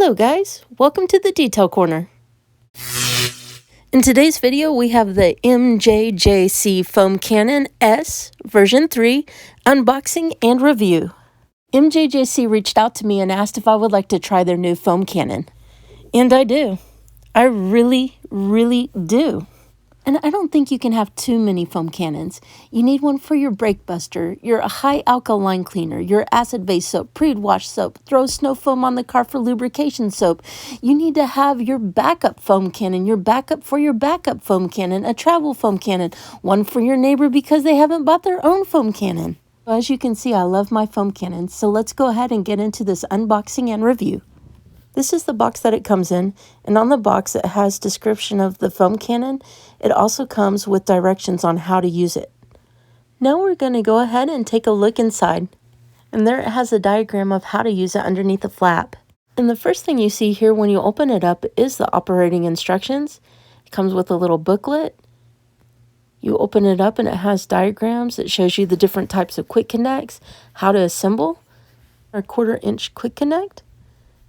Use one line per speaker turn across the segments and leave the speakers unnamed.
Hello guys, welcome to the Detail Corner. In today's video we have the MJJC FOAM CANNON S version 3 unboxing and review. MJJC reached out to me and asked if I would like to try their new foam cannon. And I do. I really do. And I don't think you can have too many foam cannons. You need one for your brake buster, your high alkaline cleaner, your acid-based soap, pre-wash soap, throw snow foam on the car for lubrication soap. You need to have your backup foam cannon, your backup for your backup foam cannon, a travel foam cannon, one for your neighbor because they haven't bought their own foam cannon. As you can see, I love my foam cannons, so let's go ahead and get into this unboxing and review. This is the box that it comes in, and on the box it has description of the foam cannon. It also comes with directions on how to use it. Now we're going to go ahead and take a look inside. And there it has a diagram of how to use it underneath the flap. And the first thing you see here when you open it up is the operating instructions. It comes with a little booklet. You open it up and it has diagrams. It shows you the different types of quick connects, how to assemble our 1/4 inch quick connect.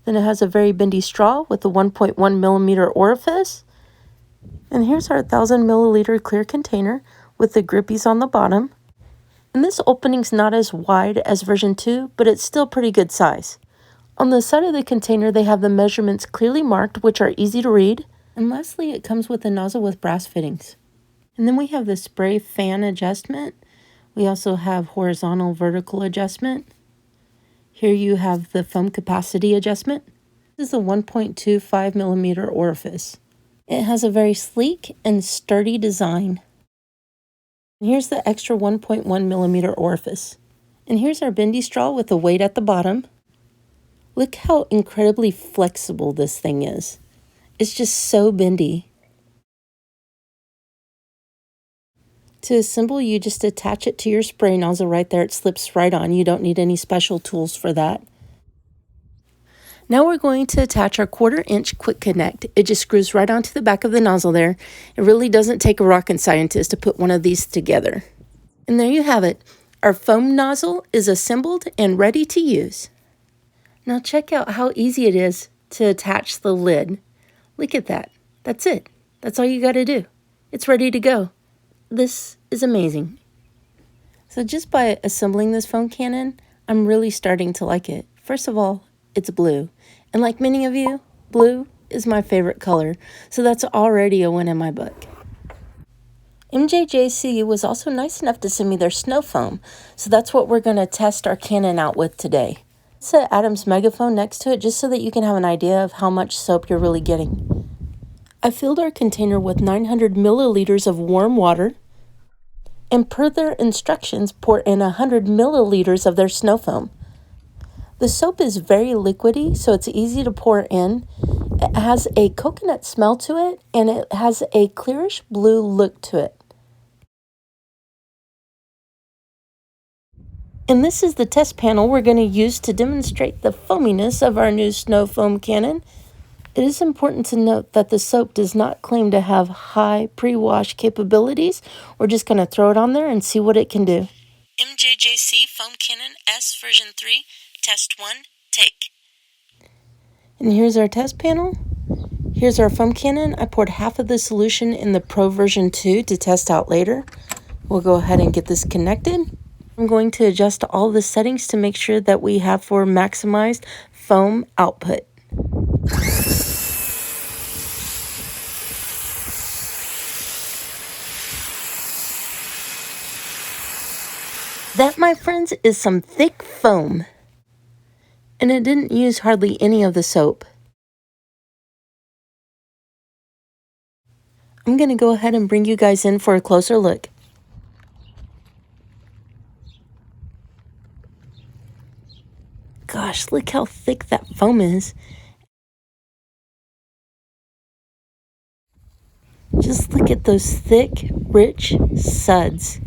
Then it has a very bendy straw with a 1.1 millimeter orifice. And here's our 1,000 milliliter clear container with the grippies on the bottom. And this opening's not as wide as version 2, but it's still pretty good size. On the side of the container, they have the measurements clearly marked, which are easy to read. And lastly, it comes with a nozzle with brass fittings. And then we have the spray fan adjustment. We also have horizontal vertical adjustment. Here you have the foam capacity adjustment. This is a 1.25 millimeter orifice. It has a very sleek and sturdy design. And here's the extra 1.1 millimeter orifice. And here's our bendy straw with the weight at the bottom. Look how incredibly flexible this thing is. It's just so bendy. To assemble, you just attach it to your spray nozzle right there. It slips right on. You don't need any special tools for that. Now we're going to attach our 1/4 inch quick connect. It just screws right onto the back of the nozzle there. It really doesn't take a rocket scientist to put one of these together. And there you have it. Our foam nozzle is assembled and ready to use. Now check out how easy it is to attach the lid. Look at that. That's it. That's all you got to do. It's ready to go. This is amazing. So just by assembling this foam cannon, I'm really starting to like it. First of all, it's blue. And like many of you, blue is my favorite color. So that's already a win in my book. MJJC was also nice enough to send me their snow foam. So that's what we're going to test our cannon out with today. Set Adam's megaphone next to it just so that you can have an idea of how much soap you're really getting. I filled our container with 900 milliliters of warm water. And per their instructions, pour in 100 milliliters of their snow foam. The soap is very liquidy, so it's easy to pour in. It has a coconut smell to it, and it has a clearish blue look to it. And this is the test panel we're going to use to demonstrate the foaminess of our new snow foam cannon. It is important to note that the soap does not claim to have high pre-wash capabilities. We're just going to throw it on there and see what it can do. MJJC FOAM CANNON S version 3, test 1, take. And here's our test panel. Here's our foam cannon. I poured half of the solution in the Pro version 2 to test out later. We'll go ahead and get this connected. I'm going to adjust all the settings to make sure that we have for maximized foam output. That, my friends, is some thick foam. And it didn't use hardly any of the soap. I'm going to go ahead and bring you guys in for a closer look. Gosh, look how thick that foam is. Just look at those thick, rich suds.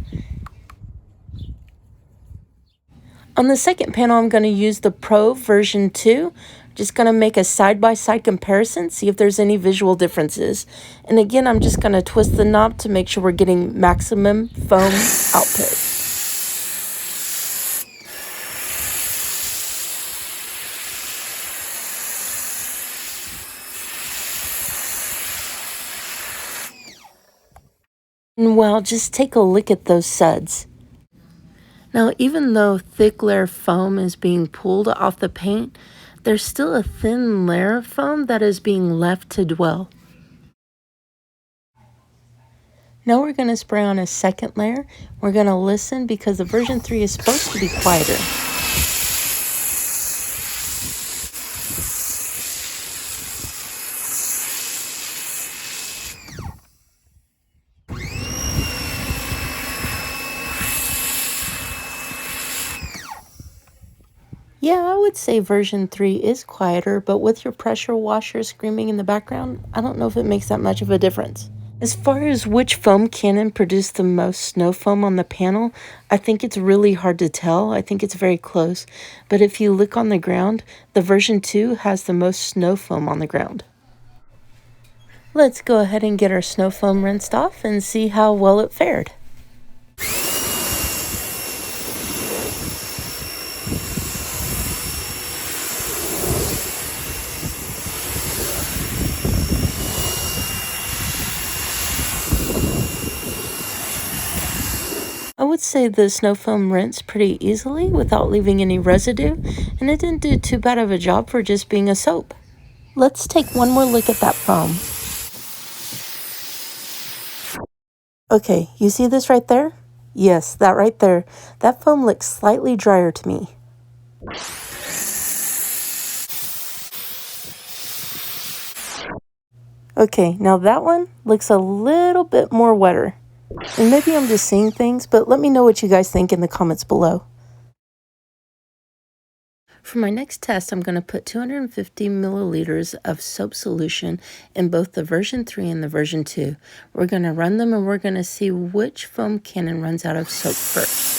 On the second panel, I'm going to use the Pro version 2. Just going to make a side-by-side comparison, see if there's any visual differences. And again, I'm just going to twist the knob to make sure we're getting maximum foam output. And wow, just take a look at those suds. Now, even though thick layer foam is being pulled off the paint, there's still a thin layer of foam that is being left to dwell. Now we're going to spray on a second layer. We're going to listen because the version 3 is supposed to be quieter. Yeah, I would say version 3 is quieter, but with your pressure washer screaming in the background, I don't know if it makes that much of a difference. As far as which foam cannon produced the most snow foam on the panel, I think it's really hard to tell. I think it's very close. But if you look on the ground, the version 2 has the most snow foam on the ground. Let's go ahead and get our snow foam rinsed off and see how well it fared. I would say the snow foam rinsed pretty easily without leaving any residue, and it didn't do too bad of a job for just being a soap. Let's take one more look at that foam. Okay, you see this right there? Yes, that right there. That foam looks slightly drier to me. Okay, now that one looks a little bit more wetter. And maybe I'm just seeing things, but let me know what you guys think in the comments below. For my next test, I'm going to put 250 milliliters of soap solution in both the version 3 and the version 2. We're going to run them and we're going to see which foam cannon runs out of soap first.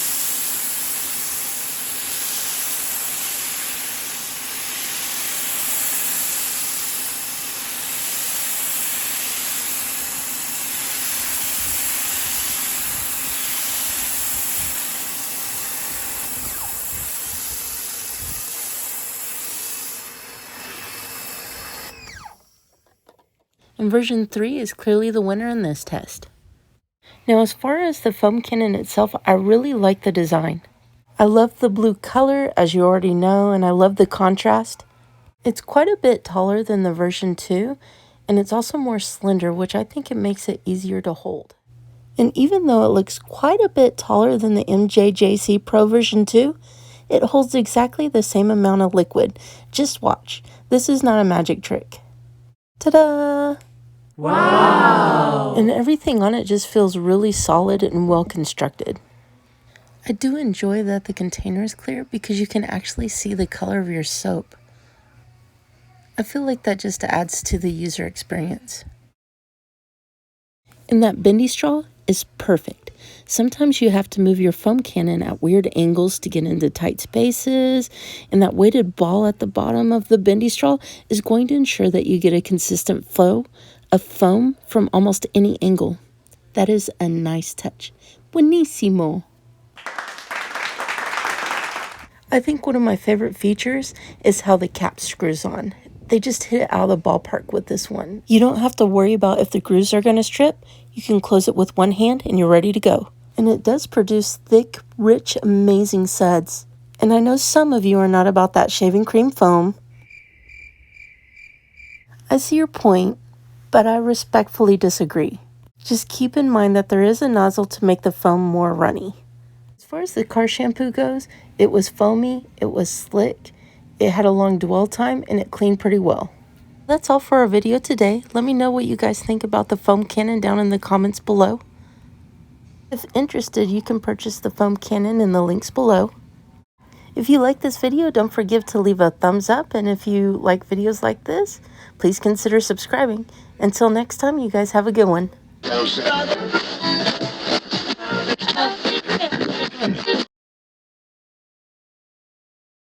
And version 3 is clearly the winner in this test. Now, as far as the foam cannon itself, I really like the design. I love the blue color, as you already know, and I love the contrast. It's quite a bit taller than the version 2, and it's also more slender, which I think it makes it easier to hold. And even though it looks quite a bit taller than the MJJC Pro version 2, it holds exactly the same amount of liquid. Just watch. This is not a magic trick. Ta-da! Wow! And everything on it just feels really solid and well constructed. I do enjoy that the container is clear because you can actually see the color of your soap. I feel like that just adds to the user experience. And that bendy straw is perfect. Sometimes you have to move your foam cannon at weird angles to get into tight spaces, and that weighted ball at the bottom of the bendy straw is going to ensure that you get a consistent flow of foam from almost any angle. That is a nice touch. Buenísimo. I think one of my favorite features is how the cap screws on. They just hit it out of the ballpark with this one. You don't have to worry about if the grooves are going to strip. You can close it with one hand and you're ready to go. And it does produce thick, rich, amazing suds. And I know some of you are not about that shaving cream foam. I see your point, but I respectfully disagree. Just keep in mind that there is a nozzle to make the foam more runny. As far as the car shampoo goes, it was foamy, it was slick, it had a long dwell time, and it cleaned pretty well. That's all for our video today. Let me know what you guys think about the foam cannon down in the comments below. If interested, you can purchase the foam cannon in the links below. If you like this video, don't forget to leave a thumbs up, and if you like videos like this, please consider subscribing. Until next time, you guys have a good one.